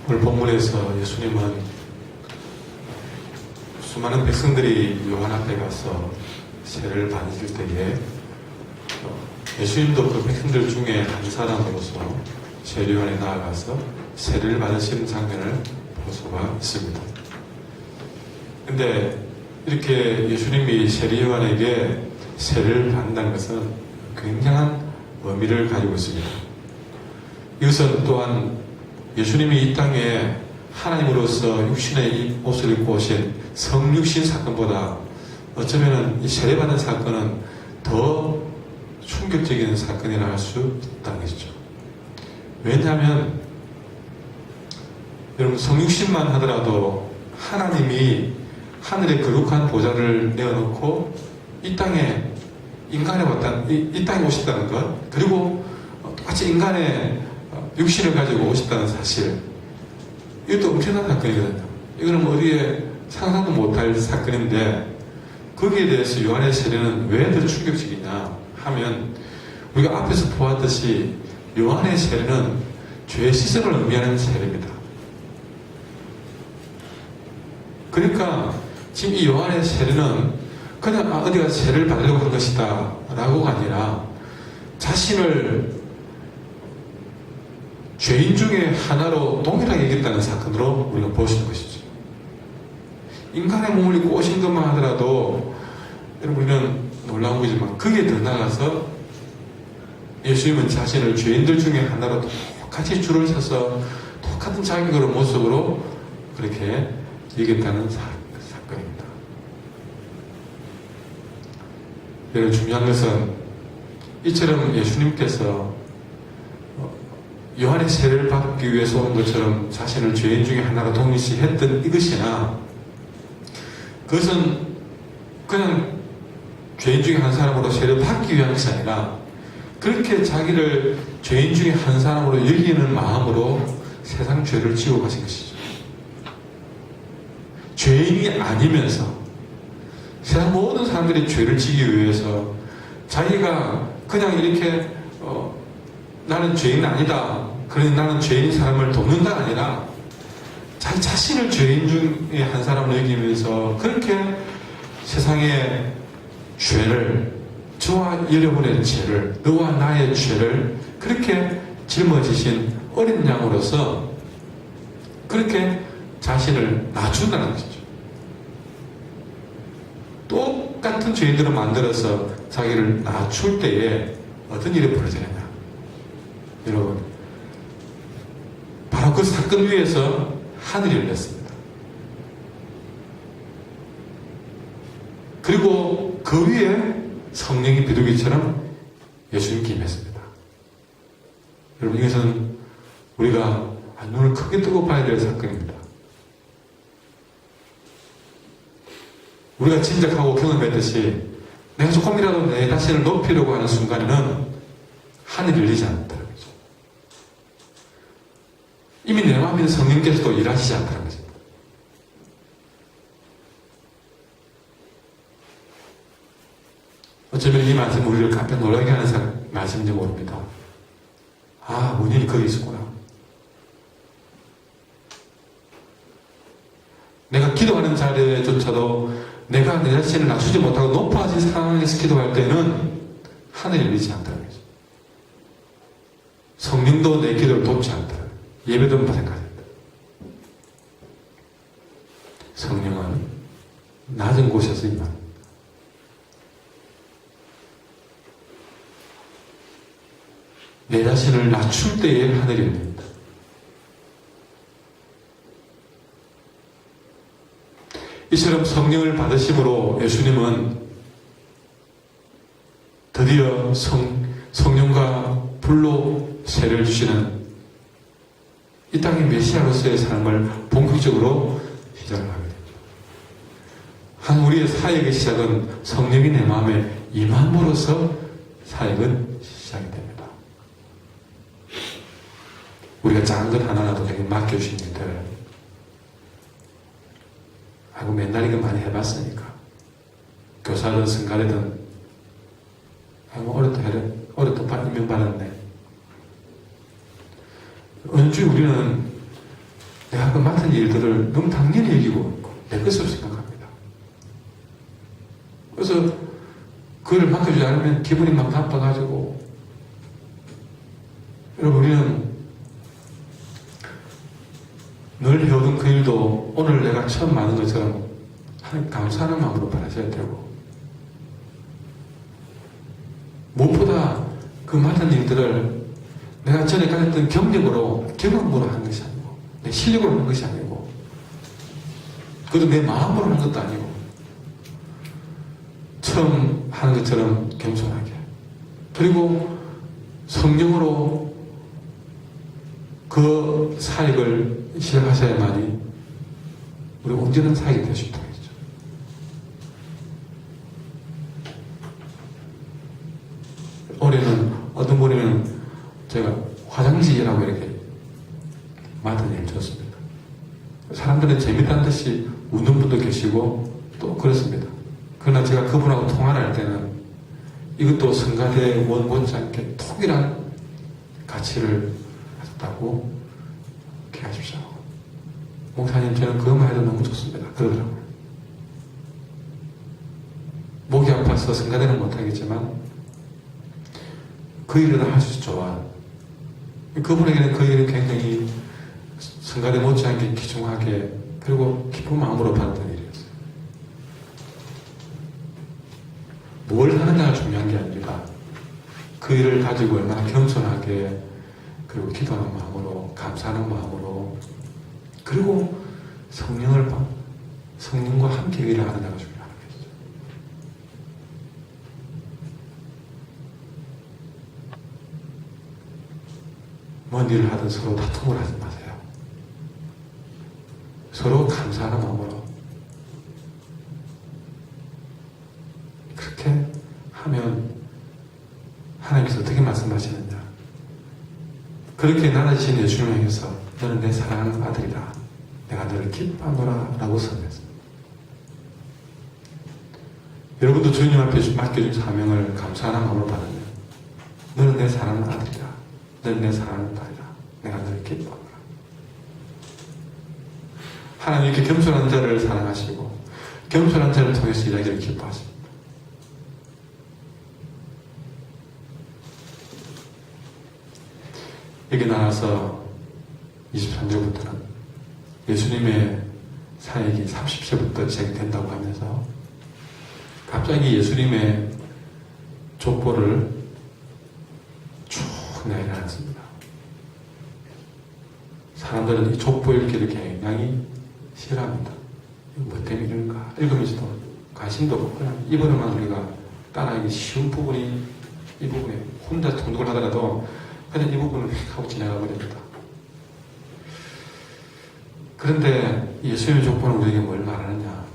오늘 본문에서 예수님은 수많은 백성들이 요한 앞에 가서 세례를 받으실 때에 예수님도 그 백성들 중에 한 사람으로서 세례요한에 나아가서 세례를 받으시는 장면을 볼 수가 있습니다. 근데 이렇게 예수님이 세례요한에게 세례를 받는다는 것은 굉장한 의미를 가지고 있습니다. 이것은 또한 예수님이 이 땅에 하나님으로서 육신의 옷을 입고 오신 성육신 사건보다 어쩌면 이 세례받은 사건은 더 충격적인 사건이라 할 수 있다는 것이죠. 왜냐하면 여러분 성육신만 하더라도 하나님이 하늘의 거룩한 보좌를 내어놓고 이 땅에 인간에 이 땅에 오셨다는 것, 그리고 똑같이 인간의 육신을 가지고 오셨다는 사실, 이것도 엄청난 사건이거든요. 이거는 어디에 상상도 못할 사건인데 거기에 대해서 요한의 세례는 왜 더 충격적이냐 하면 우리가 앞에서 보았듯이 요한의 세례는 죄 씻음을 의미하는 세례입니다. 그러니까 지금 이 요한의 세례는 그냥 어디 가서 세례를 받으려고 한 것이다 라고가 아니라 자신을 죄인 중에 하나로 동일하게 여겼다는 사건으로 우리가 볼 수 있는 것이죠. 인간의 몸을 입고 오신 것만 하더라도 여러분 우리는 놀라운 거지만 거기에 더 나아가서 예수님은 자신을 죄인들 중에 하나로 똑같이 줄을 서서 똑같은 자격으로 모습으로 그렇게 여겼다는 사건입니다. 여러분 중요한 것은 이처럼 예수님께서 요한의 세례를 받기 위해서 온 것처럼 자신을 죄인 중에 하나로 동일시 했던 이것이나 그것은 그냥 죄인 중에 한 사람으로 세례를 받기 위한 것이 아니라 그렇게 자기를 죄인 중에 한 사람으로 여기는 마음으로 세상 죄를 지고 가신 것이죠. 죄인이 아니면서 세상 모든 사람들이 죄를 지기 위해서 자기가 그냥 이렇게 나는 죄인 아니다, 그러니 나는 죄인 사람을 돕는다 아니라 자기 자신을 죄인 중에 한 사람으로 여기면서 그렇게 세상의 죄를, 저와 여러분의 죄를, 너와 나의 죄를 그렇게 짊어지신 어린 양으로서 그렇게 자신을 낮춘다는 것이죠. 똑같은 죄인들을 만들어서 자기를 낮출 때에 어떤 일이 벌어지느냐. 여러분, 바로 그 사건 위에서 하늘이 열렸습니다. 그리고 그 위에 성령이 비둘기처럼 예수님께 임했습니다. 여러분, 이것은 우리가 눈을 크게 뜨고 봐야 될 사건입니다. 우리가 짐작하고 경험했듯이 내가 조금이라도 내 자신을 높이려고 하는 순간에는 하늘이 열리지 않는다는 거죠. 이미 내 마음에 있는 성령께서도 일하시지 않다는 것입니다. 어쩌면 이 말씀은 우리를 깜짝 놀라게 하는 말씀인지 모릅니다. 아, 원인이 거기 있었구나. 내가 기도하는 자리에조차도 내가 내 자신을 낮추지 못하고 높아진 상황에서 기도할 때는 하늘이 열리지 않다는 거죠. 성령도 내 기도를 돕지 않다. 예배도 마찬가지입니다. 성령은 낮은 곳에서 임합니다. 내 자신을 낮출 때에 하늘이 열립니다. 이처럼 성령을 받으심으로 예수님은 드디어 성령과 불로 세례를 주시는 이 땅의 메시아로서의 삶을 본격적으로 시작을 하게 됩니다. 한 우리의 사역의 시작은 성령이 내 마음에 임함으로써 사역은 시작이 됩니다. 우리가 작은 것 하나라도 내게 맡겨주신 일들, 하고 맨날 이거 많이 해봤으니까 교사든 성가대든 어렸다 임명 받았네. 은주 우리는 내가 그 맡은 일들을 너무 당연히 여기고 내 것으로 생각합니다. 그래서 그걸 맡겨주지 않으면 기분이 막 나빠가지고, 여러분, 우리는 늘 해오던 그 일도 오늘 내가 처음 많은 것처럼 하나님 감사하는 마음으로 바라셔야 되고, 무엇보다 그 맡은 일들을 내가 전에 가졌던 경력으로, 경험으로 하는 것이 아니고, 내 실력으로 하는 것이 아니고, 그것도 내 마음으로 하는 것도 아니고, 처음 하는 것처럼 겸손하게, 그리고 성령으로 그 사역을 시작하셔야만이 우리 온전한 사역이 될 수 있다고 했죠. 올해는, 어떤 분에는 제가 화장지라고 이렇게 맡은 일을 줬습니다. 사람들은 재밌다는 듯이 웃는 분도 계시고 또 그렇습니다. 그러나 제가 그분하고 통화를 할 때는 이것도 성가대 원 못지않게 통일한 가치를 가졌다고 기억하십시오. 목사님, 저는 그것만 해도 너무 좋습니다. 그러더라고요. 목이 아파서 성가대는 못하겠지만 그 일을 할 수 좋아. 그분에게는 그 일은 굉장히 성가대 못지않게 귀중하게, 그리고 기쁜 마음으로 받았던 일이었어요. 뭘 하느냐가 중요한 게 아니라 그 일을 가지고 얼마나 겸손하게, 그리고 기도하는 마음으로, 감사하는 마음으로, 그리고 성령과 함께 일을 하느냐가 중요한 것이죠. 뭔 일을 하든 서로 다툼을 하지 마세요. 서로 감사하는 마음으로. 그렇게 하면 하나님께서 어떻게 말씀하시느냐. 그렇게 나눠주신 예수님을 향해서 너는 내 사랑하는 아들이다, 내가 너를 기뻐하노라 라고 선언했습니다. 여러분도 주님 앞에 맡겨준 사명을 감사하는 마음으로 받으면 너는 내 사랑하는 아들이다, 너는 내 사랑하는 딸이다, 내가 너를 기뻐하노라. 하나님 이렇게 겸손한 자를 사랑하시고 겸손한 자를 통해서 일하기를 기뻐하십니다. 여기 나와서 23절부터는 예수님의 사역이 30세부터 시작된다고 하면서 갑자기 예수님의 족보를 쭉 내려놨습니다. 사람들은 이 족보 읽기를 굉장히 싫어합니다. 뭐 때문에 이런가 읽으면서도 관심도 없고 그냥 입으로만 우리가 따라하기 쉬운 부분이, 이 부분에 혼자 통독을 하더라도 그냥 이 부분을 휙 하고 지나가 버립니다. 그런데 예수님의 족보는 우리에게 뭘 말하느냐.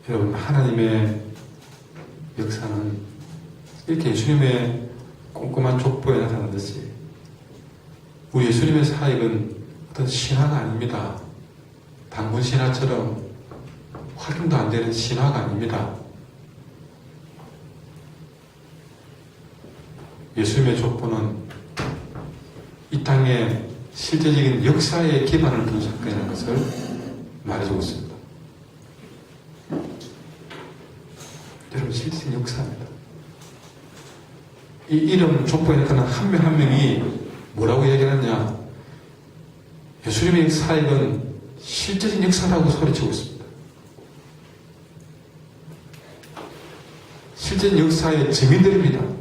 여러분, 하나님의 역사는 이렇게 예수님의 꼼꼼한 족보에 나타나듯이 우리 예수님의 사역은 어떤 신화가 아닙니다. 단군 신화처럼 확인도 안 되는 신화가 아닙니다. 예수님의 족보는 이 땅의 실제적인 역사의 기반을 둔 사건이라는 것을 말해주고 있습니다. 여러분, 실제적인 역사입니다. 이 이름 족보에 나타난 한 명 한 명이 뭐라고 얘기하느냐. 예수님의 사역은 실제적인 역사라고 소리치고 있습니다. 실제적인 역사의 증인들입니다.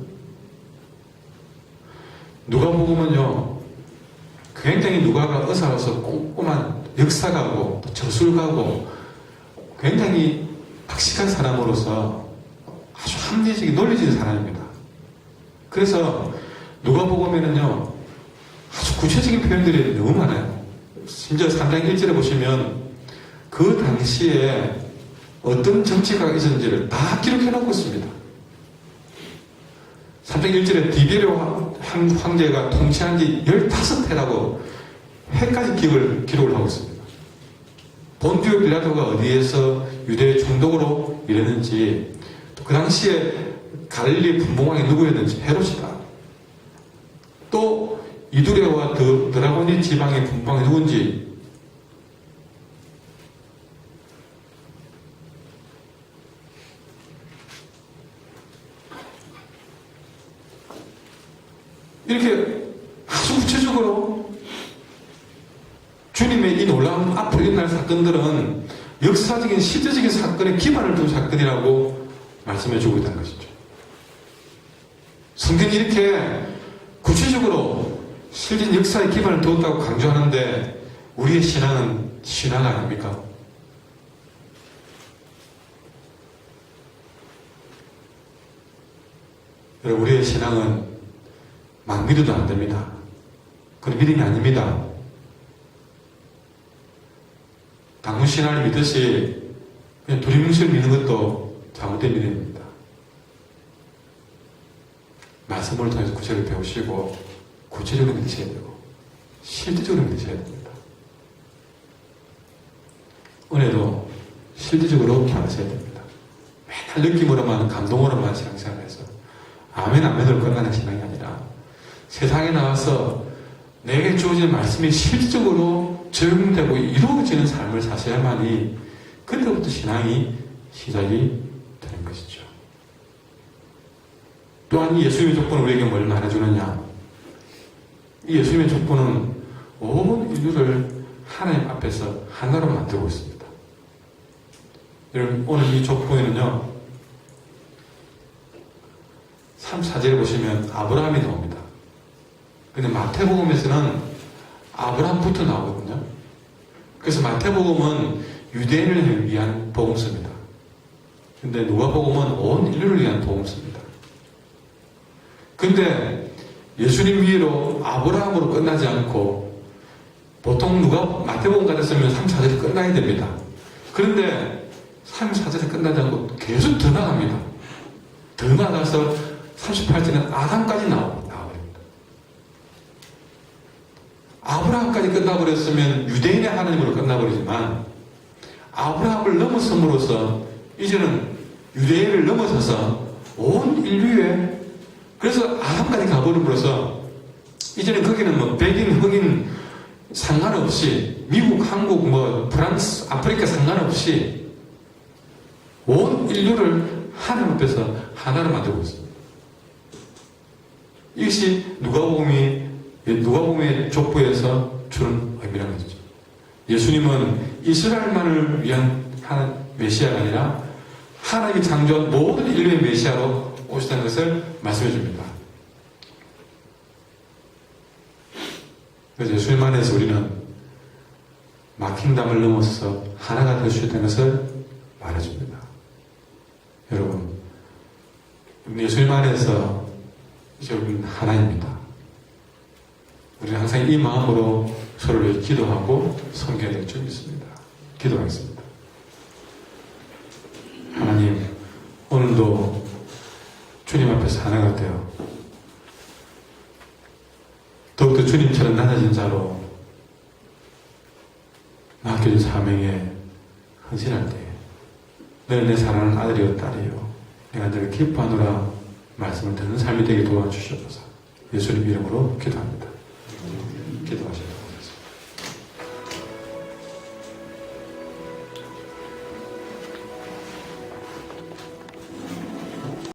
누가복음은요, 굉장히 누가가 의사로서 꼼꼼한 역사가고 또 저술가고 굉장히 박식한 사람으로서 아주 합리적인 논리적인 사람입니다. 그래서 누가복음에는요 아주 구체적인 표현들이 너무 많아요. 심지어 3장 1절에 보시면 그 당시에 어떤 정치가 있었는지를 다 기록해 놓고 있습니다. 3장 1절에 디베르 황제가 통치한 지 15해라고 해까지 기록을 하고 있습니다. 본디오 빌라도가 어디에서 유대 총독으로 일했는지, 또 그 당시에 갈릴리 분봉왕이 누구였는지 헤롯이다. 또 이두레와 드라곤이 지방의 분봉이 누군지, 이렇게 아주 구체적으로 주님의 이 놀라운 앞으로 일어날 사건들은 역사적인 실제적인 사건에 기반을 둔 사건이라고 말씀해 주고 있다는 것이죠. 성경이 이렇게 구체적으로 실제 역사의 기반을 두었다고 강조하는데 우리의 신앙은 신앙 아닙니까? 여러분, 우리의 신앙은 막 믿어도 안 됩니다. 그건 믿음이 아닙니다. 당군신앙을 믿듯이 그냥 두리뭉실 믿는 것도 잘못된 믿음입니다. 말씀을 통해서 구체적으로 배우시고 구체적으로 믿으셔야 되고 실제적으로 믿으셔야 됩니다. 은혜도 실제적으로 경험하셔야 됩니다. 맨날 느낌으로만 감동으로만 신앙생활해서 아멘 아멘으로 끝나는 신앙이 아니라 세상에 나와서 내게 주어진 말씀이 실질적으로 적용되고 이루어지는 삶을 사셔야만이 그때부터 신앙이 시작이 되는 것이죠. 또한 이 예수님의 족보는 우리에게 뭘 말해주느냐? 이 예수님의 족보는 온 인류를 하나님 앞에서 하나로 만들고 있습니다. 여러분, 오늘 이 족보에는요, 3,4절에 보시면 아브라함이 나옵니다. 근데 마태복음에서는 아브라함부터 나오거든요. 그래서 마태복음은 유대인을 위한 복음서입니다. 근데 누가복음은 온 인류를 위한 복음서입니다. 근데 예수님 위로 아브라함으로 끝나지 않고 보통 마태복음 같았으면 3, 4절이 끝나야 됩니다. 그런데 3, 4절이 끝나지 않고 계속 더 나갑니다. 더 나가서 38절은 아담까지 나와버립니다. 아브라함까지 끝나버렸으면 유대인의 하나님으로 끝나버리지만 아브라함을 넘어섬으로써 이제는 유대인을 넘어서서 온 인류에, 그래서 아담까지 가버림으로써 이제는 거기는 뭐 백인, 흑인 상관없이 미국, 한국, 뭐 프랑스, 아프리카 상관없이 온 인류를 하나님 앞에서 하나로 만들고 있습니다. 이것이 누가복음의 족보에서 주는 의미라는 것이죠. 예수님은 이스라엘만을 위한 메시아가 아니라 하나님이 창조한 모든 인류의 메시아로 오시다는 것을 말씀해 줍니다. 그래서 예수님 안에서 우리는 막힌 담을 넘어서 하나가 될 수 있다는 것을 말해줍니다. 여러분, 예수님 안에서 이제 우리는 하나입니다. 우리는 항상 이 마음으로 서로를 위해 기도하고 섬겨야 될 줄 믿습니다. 기도하겠습니다. 하나님, 오늘도 주님 앞에서 하나가 되어 더욱더 주님처럼 낮아진 자로 맡겨진 사명에 헌신할 때에 너는 내 사랑하는 아들이여 딸이여 내가 너를 기뻐하노라 말씀을 듣는 삶이 되게 도와주시옵소서. 예수님 이름으로 기도합니다. 기도하십시오.